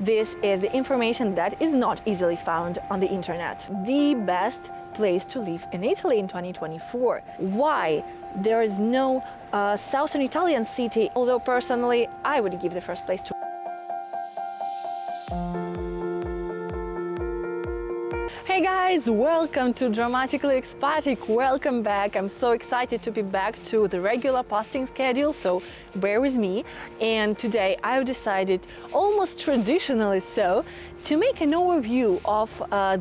This is the information that is not easily found on the internet. The best place to live in Italy in 2024. Why there is no southern Italian city, although personally I would give the first place to. Hey guys, welcome to Dramatically Expatic. Welcome back. I'm so excited to be back to the regular posting schedule, so bear with me. And today I've decided, almost traditionally so, to make an overview of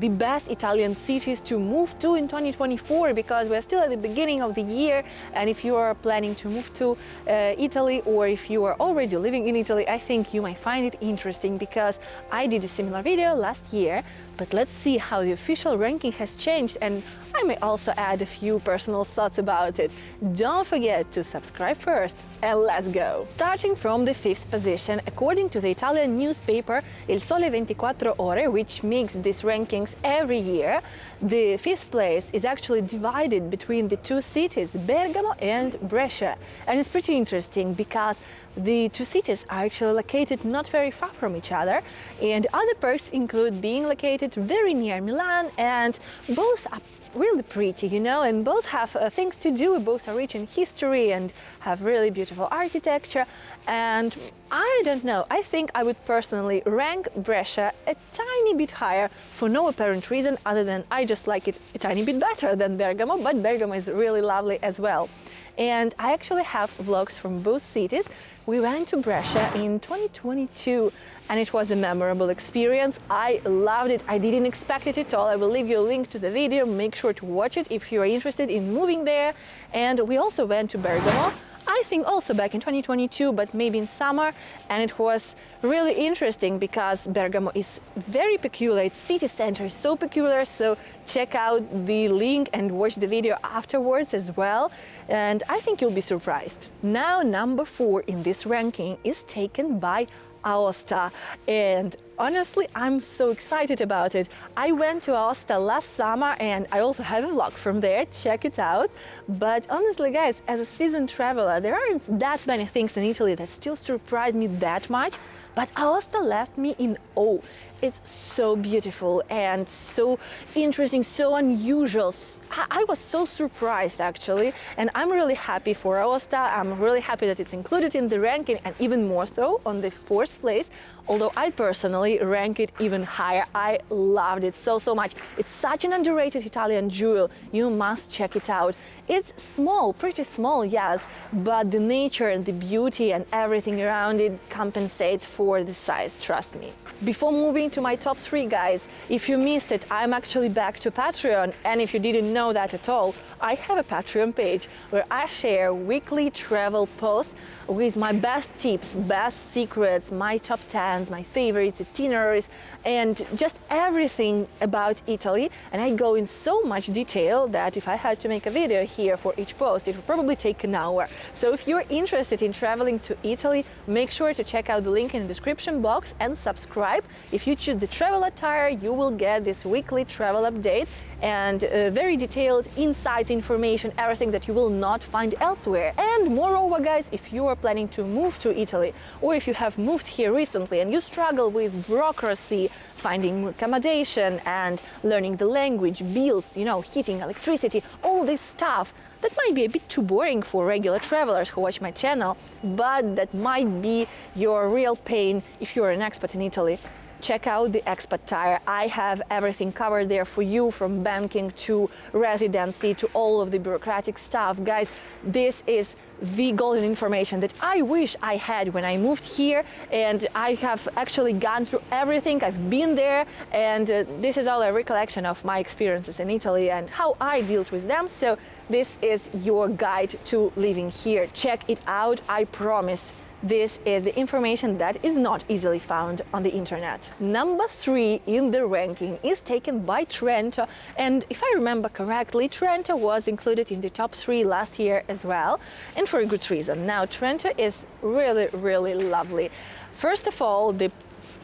the best Italian cities to move to in 2024, because we're still at the beginning of the year, and if you are planning to move to Italy, or if you are already living in Italy, I think you might find it interesting, because I did a similar video last year, but let's see how the official ranking has changed, and I may also add a few personal thoughts about it. Don't forget to subscribe first, and let's go! Starting from the 5th position, according to the Italian newspaper Il Sole 24 Ore, which makes these rankings every year, the 5th place is actually divided between the two cities, Bergamo and Brescia. And it's pretty interesting because the two cities are actually located not very far from each other, and other perks include being located very near Milan, and both are really pretty, you know, and both have things to do. Both are rich in history and have really beautiful architecture. And I don't know, I think I would personally rank Brescia a tiny bit higher for no apparent reason other than I just like it a tiny bit better than Bergamo, but Bergamo is really lovely as well. And I actually have vlogs from both cities. We went to Brescia in 2022 and it was a memorable experience. I loved it. I didn't expect it at all. I will leave you a link to the video. Make sure to watch it if you are interested in moving there. And we also went to Bergamo, I think also back in 2022, but maybe in summer, and it was really interesting because Bergamo is very peculiar. Its city center is so peculiar, so check out the link and watch the video afterwards as well, and I think you'll be surprised. Now, number 4 in this ranking is taken by Aosta, and honestly, I'm so excited about it. I went to Aosta last summer and I also have a vlog from there, check it out. But honestly guys, as a seasoned traveler, there aren't that many things in Italy that still surprise me that much, but Aosta left me in awe. It's so beautiful and so interesting, so unusual. I was so surprised actually, and I'm really happy for Aosta. I'm really happy that it's included in the ranking, and even more so on the 4th place, although I personally rank it even higher. I loved it so much. It's such an underrated Italian jewel. You must check it out. It's small, pretty small, yes, but the nature and the beauty and everything around it compensates for the size, trust me. Before moving to my top 3, guys, if you missed it, I'm actually back to Patreon, and if you didn't know that at all, I have a Patreon page where I share weekly travel posts with my best tips, best secrets, my top 10s, my favorites, itineraries, and just everything about Italy. And I go in so much detail that if I had to make a video here for each post, it would probably take an hour. So if you're interested in traveling to Italy, make sure to check out the link in the description box and subscribe. If you choose the travel attire, you will get this weekly travel update and very detailed insights, information, everything that you will not find elsewhere. And moreover, guys, if you are planning to move to Italy, or if you have moved here recently and you struggle with bureaucracy, finding accommodation and learning the language, bills, you know, heating, electricity, all this stuff, that might be a bit too boring for regular travelers who watch my channel, but that might be your real pain if you're an expat in Italy. Check out the expat tire. I have everything covered there for you, from banking to residency to all of the bureaucratic stuff. Guys, this is the golden information that I wish I had when I moved here, and I have actually gone through everything. I've been there, and this is all a recollection of my experiences in Italy and how I dealt with them. So this is your guide to living here. Check it out. I promise this is the information that is not easily found on the internet. Number 3 in the ranking is taken by Trento, and if I remember correctly, Trento was included in the top 3 last year as well, and for a good reason. Now, Trento is really lovely. First of all, the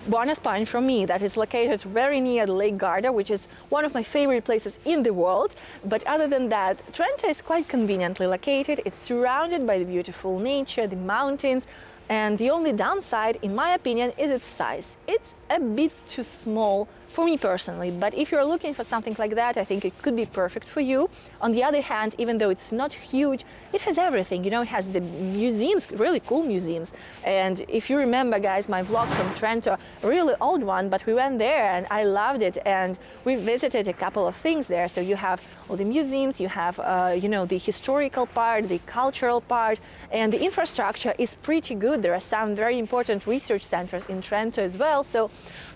bonus point from me that is located very near the Lake Garda, which is one of my favorite places in the world. But other than that, Trento is quite conveniently located. It's surrounded by the beautiful nature, the mountains, And the only downside, in my opinion, is its size. It's a bit too small for me personally, but if you're looking for something like that, I think it could be perfect for you. On the other hand, even though it's not huge, it has everything. You know, it has the museums, really cool museums. And if you remember, guys, my vlog from Trento, a really old one, but we went there and I loved it. And we visited a couple of things there. So you have all the museums, you have, you know, the historical part, the cultural part, and the infrastructure is pretty good. There are some very important research centers in Trento as well. So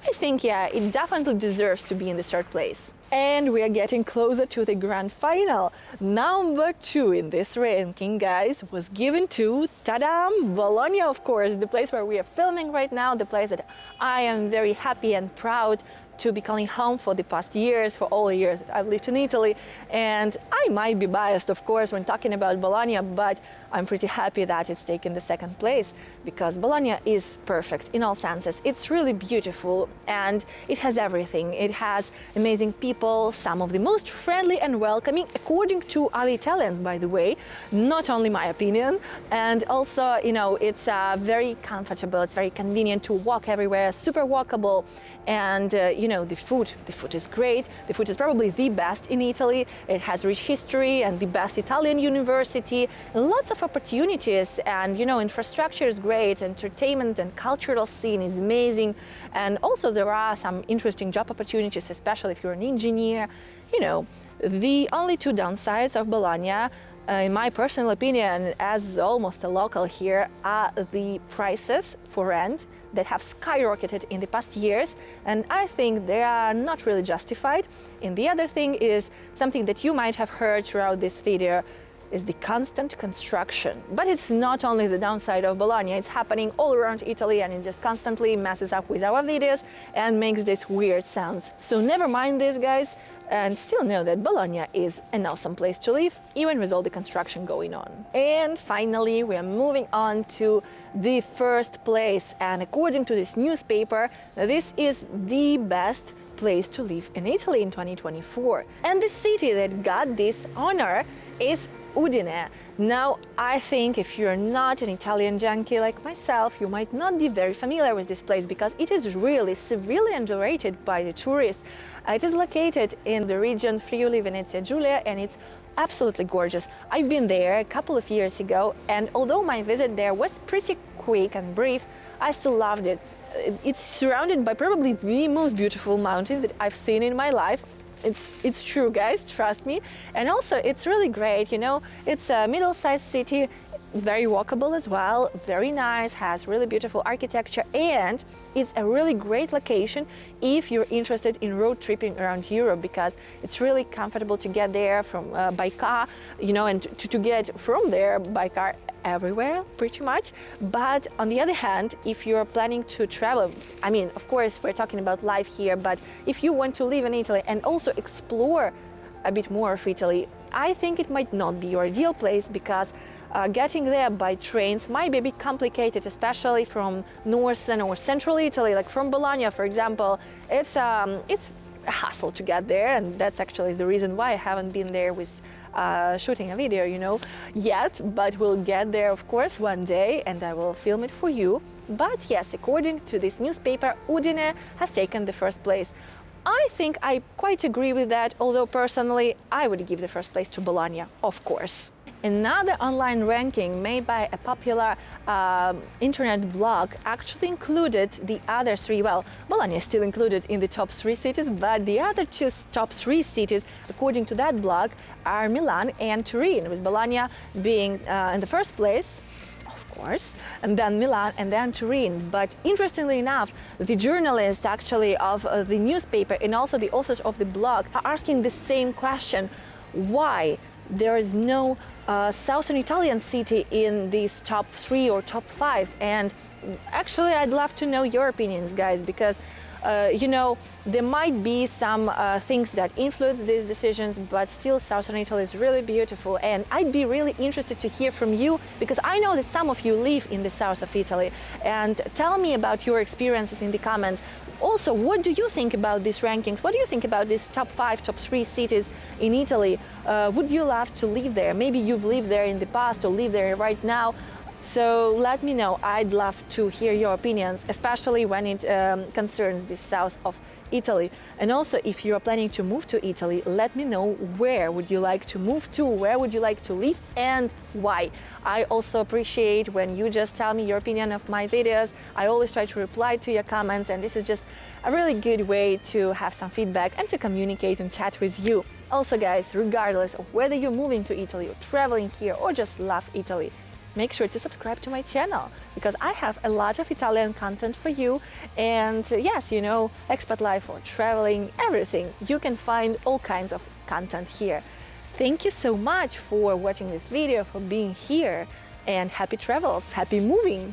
I think, yeah, it definitely deserves to be in the third place. And we are getting closer to the grand final. Number 2 in this ranking, guys, was given to, ta-da, Bologna, of course, the place where we are filming right now, the place that I am very happy and proud to be calling home for the past years, for all the years that I've lived in Italy. And I might be biased, of course, when talking about Bologna, but I'm pretty happy that it's taken the second place because Bologna is perfect in all senses. It's really beautiful and it has everything. It has amazing people, some of the most friendly and welcoming, according to other Italians, by the way, not only my opinion. And also, you know, it's very comfortable, it's very convenient to walk everywhere, super walkable. And you know, the food is great. The food is probably the best in Italy. It has rich history and the best Italian university, lots of opportunities, and you know, infrastructure is great, entertainment and cultural scene is amazing, and also there are some interesting job opportunities, especially if you're an engineer. You know, the only 2 downsides of Bologna, in my personal opinion, as almost a local here, are the prices for rent that have skyrocketed in the past years, and I think they are not really justified. And the other thing is something that you might have heard throughout this video, is the constant construction. But it's not only the downside of Bologna, it's happening all around Italy and it just constantly messes up with our videos and makes these weird sounds. So never mind this, guys, and still know that Bologna is an awesome place to live, even with all the construction going on. And finally, we are moving on to the first place, and according to this newspaper, this is the best place to live in Italy in 2024. And the city that got this honor is Udine. Now, I think if you're not an Italian junkie like myself, you might not be very familiar with this place because it is really severely underrated by the tourists. It is located in the region Friuli Venezia Giulia and it's absolutely gorgeous. I've been there a couple of years ago, and although my visit there was pretty quick and brief, I still loved it. It's surrounded by probably the most beautiful mountains that I've seen in my life. It's true, guys, trust me. And also, it's really great, you know, it's a middle-sized city, very walkable as well, very nice, has really beautiful architecture, and it's a really great location if you're interested in road tripping around Europe, because it's really comfortable to get there from by car, you know, and to get from there by car everywhere pretty much. But on the other hand, if you're planning to travel, I mean, of course we're talking about life here, but if you want to live in Italy and also explore a bit more of Italy, I think it might not be your ideal place, because getting there by trains might be a bit complicated, especially from northern or central Italy, like from Bologna, for example. It's a hassle to get there, and that's actually the reason why I haven't been there with shooting a video, you know, yet, but we'll get there, of course, one day, and I will film it for you. But yes, according to this newspaper, Udine has taken the first place. I think I quite agree with that, although personally I would give the first place to Bologna, of course. Another online ranking made by a popular internet blog actually included the other 3, well, Bologna is still included in the top 3 cities, but the other 2 top 3 cities, according to that blog, are Milan and Turin, with Bologna being in the first place, course, and then Milan, and then Turin. But interestingly enough, the journalists actually of the newspaper and also the authors of the blog are asking the same question: why there is no southern Italian city in these top 3 or top 5? And actually, I'd love to know your opinions, guys, because you know, there might be some things that influence these decisions, but still southern Italy is really beautiful, and I'd be really interested to hear from you, because I know that some of you live in the south of Italy, and tell me about your experiences in the comments. Also, what do you think about these rankings? What do you think about these top 5, top 3 cities in Italy? Would you love to live there? Maybe you've lived there in the past or live there right now. So let me know. I'd love to hear your opinions, especially when it concerns the south of Italy. And also, if you are planning to move to Italy, let me know where would you like to move to, where would you like to live, and why. I also appreciate when you just tell me your opinion of my videos. I always try to reply to your comments, and this is just a really good way to have some feedback and to communicate and chat with you. Also, guys, regardless of whether you're moving to Italy or traveling here or just love Italy, make sure to subscribe to my channel because I have a lot of Italian content for you. And yes, you know, expat life or traveling, everything. You can find all kinds of content here. Thank you so much for watching this video, for being here, and happy travels, happy moving!